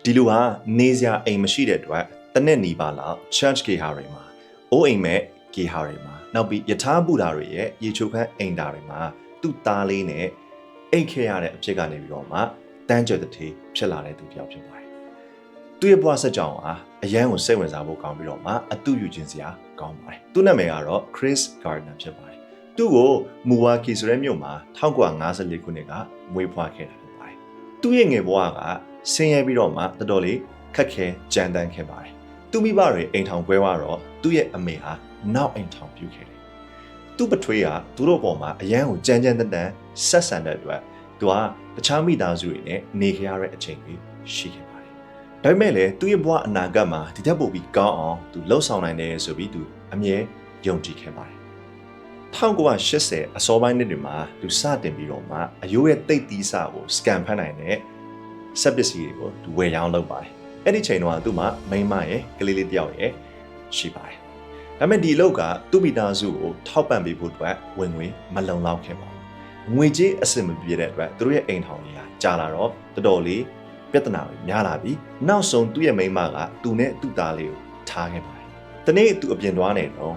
ဒီလူဟာနေစရာအိမ်မရှိတဲ့အတွက်တစ်နှစ်နီးပါးလောက် church ဂေဟာတွေမှာအိုးအိမ်မဲ့ဂေဟာတွေမှာနောက်ပြီးယထာဘူတာတွေရဲ့ရေချိုခန့်အိမ်တာတွေမှာသူ့သားလေးနဲ့အိတ်ခဲ့ရတဲ့အဖြစ်ကနေပြီးတော့မှတန်းကြွတဲ့ထေးဖြစ်လာတဲ့သူတစ်ယောက်ဖြစ်ပါတယ်။သူ့ရဲ့ဘဝဆက်ကြောင်းဟာအရန်ကိုစိတ်ဝင်စားဖို့ကောင်းပြီးတော့မှအတူယူခြင်းစရာကောင်းပါတယ်။သူ့နာမည်ကတော့ Chris Gardner ဖြစ်ပါတယ်။သူ့ကိုမူဝါကီဆိုတဲ့မြို့မှာ1954ခုနှစ်ကမွေးဖွားခဲ့တာဖြစ်ပါတယ်။သူ့ရဲ့ငယ်ဘဝကဆင်းရဲပြီးတော့မှတော်တော်လေးခက်ခဲကြမ်းတမ်းခဲ့ပါတယ်။သူ့မိဘတွေအိမ်ထောင်ကွဲသွားတော့သူ့ရဲ့အမေဟာနောက်အိမ်ထောင်ပြုခဲ့တယ်။သူ့ပထွေးကသူတို့ပေါ်မှာအရန်ကိုကြမ်းကြမ်းတမ်းတမ်းဆက်ဆံတဲ့အတွက်သူကတခြားမိသားစုတွေနဲ့နေခဲ့ရတဲ့အချိန်တွေရှိခဲ့ပါတယ်။ဒါပေမဲ့လည်းသူ့ရဲ့ဘဝအနာဂတ်မှာဒီထက်ပိုပြီးကောင်းအောင်သူလှုပ်ဆောင်နိုင်တယ်ဆိုပြီးသူအမြဲယုံကြည်ခဲ့ပါတယ်။1980အစောပိုင်းနှစ်တွေမှာသူစတင်ပြီးတော့မှအယိုးရဲ့တိတ်သီးစာကိုစကန်ဖတ်နိုင်တဲ့စက်ပစ္စည်းတွေကိုသူဝယ်ရောင်းလုပ်ပါတယ်။အဲ့ဒီချိန်တော့သူ့မှာမိန်းမရဲ့ကလေးလေးတစ်ယောက်ရဲ့ရှိပါတယ်။ဒါပေမဲ့ဒီအလုပ်ကသူ့မိသားစုကိုထောက်ပံ့ပေးဖို့အတွက်ဝင်ငွေမလုံလောက်ခဲ့ပါဘူး။ငွေကြေးအဆင်မပြေတဲ့အတွက်သူတို့ရဲ့အိမ်ထောင်ကြီးဟာကြာလာတော့တော်တော်လေးပြဿနာတွေများလာပြီးနောက်ဆုံးသူ့ရဲ့မိန်းမကသူနဲ့သူ့သားလေးကိုထားခဲ့ပါတယ်။တနေ့သူအပြင်သွားနေတော့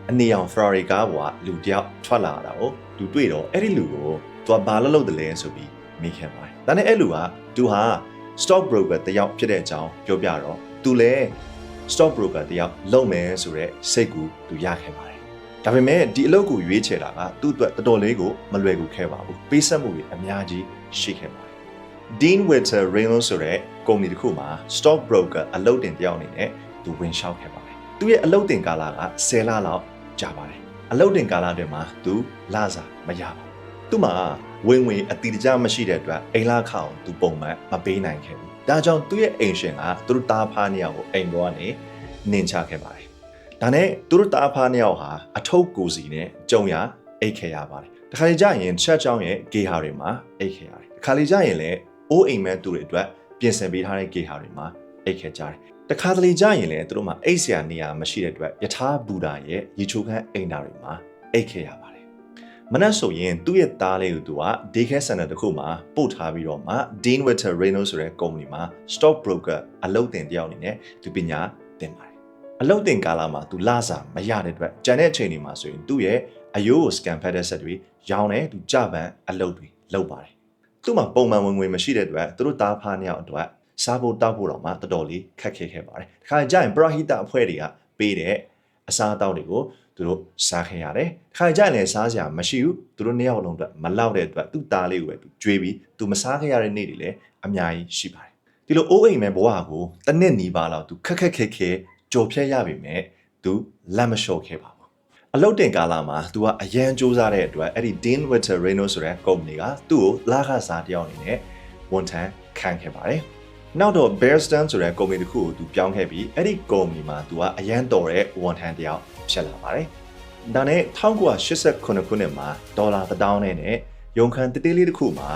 အနေအောင် Ferrari ကားပေါ်ကလူတစ်ယောက်ထွက်လာတာကိုသူတွေ့တော့အဲ့ဒီလူကိုသူကဘာလုပ်တယ်လဲဆိုပြီးမေးခဲ့ပါတယ်။ဒါနဲ့အဲ့လူကသူဟာ stock broker တယောက်ဖြစ်တဲ့အကြောင်းပြောပြတော့သူလည်း stock broker တယောက်လုပ်မယ်ဆိုတဲ့စိတ်ကူသူရခဲ့ပါတယ်။ဒါပေမဲ့ဒီအလုပ်ကိုရွေးချယ်တာကသူ့အတွက်တော်တော်လေးကိုမလွယ်ကူခဲ့ပါဘူး။ပေးဆက်မှုတွေအများကြီးရှိခဲ့ပါတယ်။ Dean Witter Reynolds ဆိုတဲ့ကုမ္ပဏီတစ်ခုမှာ stock broker အလုပ်တင်တယောက်အနေနဲ့သူဝင်လျှောက်ခဲ့ပါတယ်။သူရဲ့အလုပ်တင်ကာလက10လလောက်ကြာပါတယ်။အလုပ်တင်ကာလအတွင်းမှာသူလစာမရပါဘူး။သူ့မှာဝင်ငွေအတိအကျမရှိတဲ့အတွက်အိမ်လခအောင်သူပုံမှန်မပေးနိုင်ခဲ့ဘူး။ဒါကြောင့်သူ့ရဲ့အိမ်ရှင်ကသူတို့တားဖားနှစ်ယောက်ကိုအိမ်ပေါ်ကနေနင်ချခဲ့ပါတယ်။ဒါနဲ့သူတို့တားဖားနှစ်ယောက်ဟာအထုပ်ကိုစီနဲ့ကြုံရအိတ်ခဲ့ရပါတယ်။တခါလေကြာရင်ချက်ချောင်းရဲ့ဂေဟာတွေမှာအိတ်ခဲ့ရတယ်။တခါလေကြာရင်လည်းအိုးအိမ်မဲ့သူတွေအတွက်ပြင်ဆင်ပေးထားတဲ့ဂေဟာတွေမှာအိတ်ခဲ့ကြတယ်။တခါတလေကြာရင်လည်းသူတို့မှာအိတ်ဆရာနေရာမရှိတဲ့အတွက်ယထာဘူတာရဲ့ရေချိုခန့်အိမ်တာတွေမှာအိတ်ခဲ့ရပါတယ်မနက်ဆိုရင်သူ့ရဲ့သားလေးကိုသူက daycare center တစ်ခုမှာပို့ထားပြီးတော့မှ Dean Witter Reynolds ဆိုတဲ့ကုမ္ပဏီမှာ stock broker အလုပ်တင်တယောက်အနေနဲ့သူပညာသင်ပါတယ်။အလုပ်တင်ကာလမှာသူလစာမရတဲ့အတွက်ကျန်တဲ့အချိန်တွေမှာဆိုရင်သူ့ရဲ့အယိုးကို scan ဖတ်တဲ့ဆက်တွေရောင်းတယ်သူကြပန်းအလုပ်တွေလုပ်ပါတယ်။သူ့မှာပုံမှန်ဝင်ငွေမရှိတဲ့အတွက်သူတို့သားဖားနှစ်ယောက်အတွက်စားဖို့တောက်ဖို့တော့မှတော်တော်လေးခက်ခဲခဲ့ပါတယ်။ဒီခါကျရင် Brahita အဖွဲ့တွေကပေးတဲ့အစားအသောက်တွေကိုသူတို့စားခဲ့ရတယ်။ခါကြရင်စားစရာမရှိဘူး။သူတို့နှစ်ယောက်လုံးအတွက်မလောက်တဲ့အတွက်သူ့သားလေးကိုပဲသူကြွေးပြီးသူမစားခဲ့ရတဲ့နေ့တွေလည်းအများကြီးရှိပါတယ်။ဒီလိုအိုးအိမ်မဲ့ဘဝကိုတစ်နှစ်နီးပါးလောက်သူခက်ခက်ခဲခဲကြော်ဖြတ်ရပြီမဲ့သူလက်မလျှော့ခဲ့ပါဘူး။အလုပ်တင်ကာလမှာသူကအရန်စူးစမ်းတဲ့အတွက်အဲ့ဒီ Dean Witter Reynolds ဆိုတဲ့ကုမ္ပဏီကသူ့ကိုလခစားတယောက်အနေနဲ့ဝန်ထမ်းခံခဲ့ပါတယ်။နောက်တော့ Bearstan ဆိုတဲ့ကုမ္ပဏီတစ်ခုကိုသူပြောင်းခဲ့ပြီးအဲ့ဒီကုမ္ပဏီမှာသူကအရန်တော်တဲ့ဝန်ထမ်းတယောက်ဖြစ်လာပါတယ်။ဒါနဲ့1989ခုနှစ်မှာဒေါ်လာ1000နဲ့ရုံခန်းတသေးလေးတစ်ခုမှာ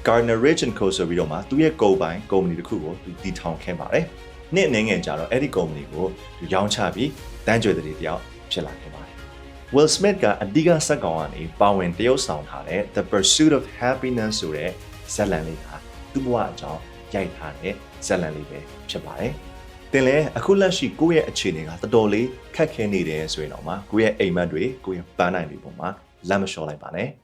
Gardner Rich & Co ဆိုပြီးတော့မှသူ့ရဲ့ကိုယ်ပိုင်ကုမ္ပဏီတစ်ခုကိုသူတည်ထောင်ခဲ့ပါတယ်။နှစ်အနေငယ်ကြာတော့အဲ့ဒီကုမ္ပဏီကိုသူရောင်းချပြီးတန်းကြွယ်တဲ့တယောက်ဖြစ်လာခဲ့ပါတယ်။ Will Smith ကအဓိကဇာတ်ကောင်ကနေပါဝင်တရုပ်ဆောင်ထားတဲ့ The Pursuit of Happiness ဆိုတဲ့ဇာတ်လမ်းလေးဟာသူ့ဘဝအကြောင်းရိုက်ထားတဲ့ဇာတ်လမ်းလေးပဲဖြစ်ပါတယ်။တင်လဲအခုလက်ရှိကိုယ့်ရဲ့အခြေအနေကတော်တော်လေးခက်ခဲနေတယ်ဆိုရင်တော့မှကိုယ့်ရဲ့အိမ်မက်တွေကိုယ့်ရဲ့ပန်းနိုင်တွေပေါ်မှာလက်မလျှော့လိုက်ပါနဲ့။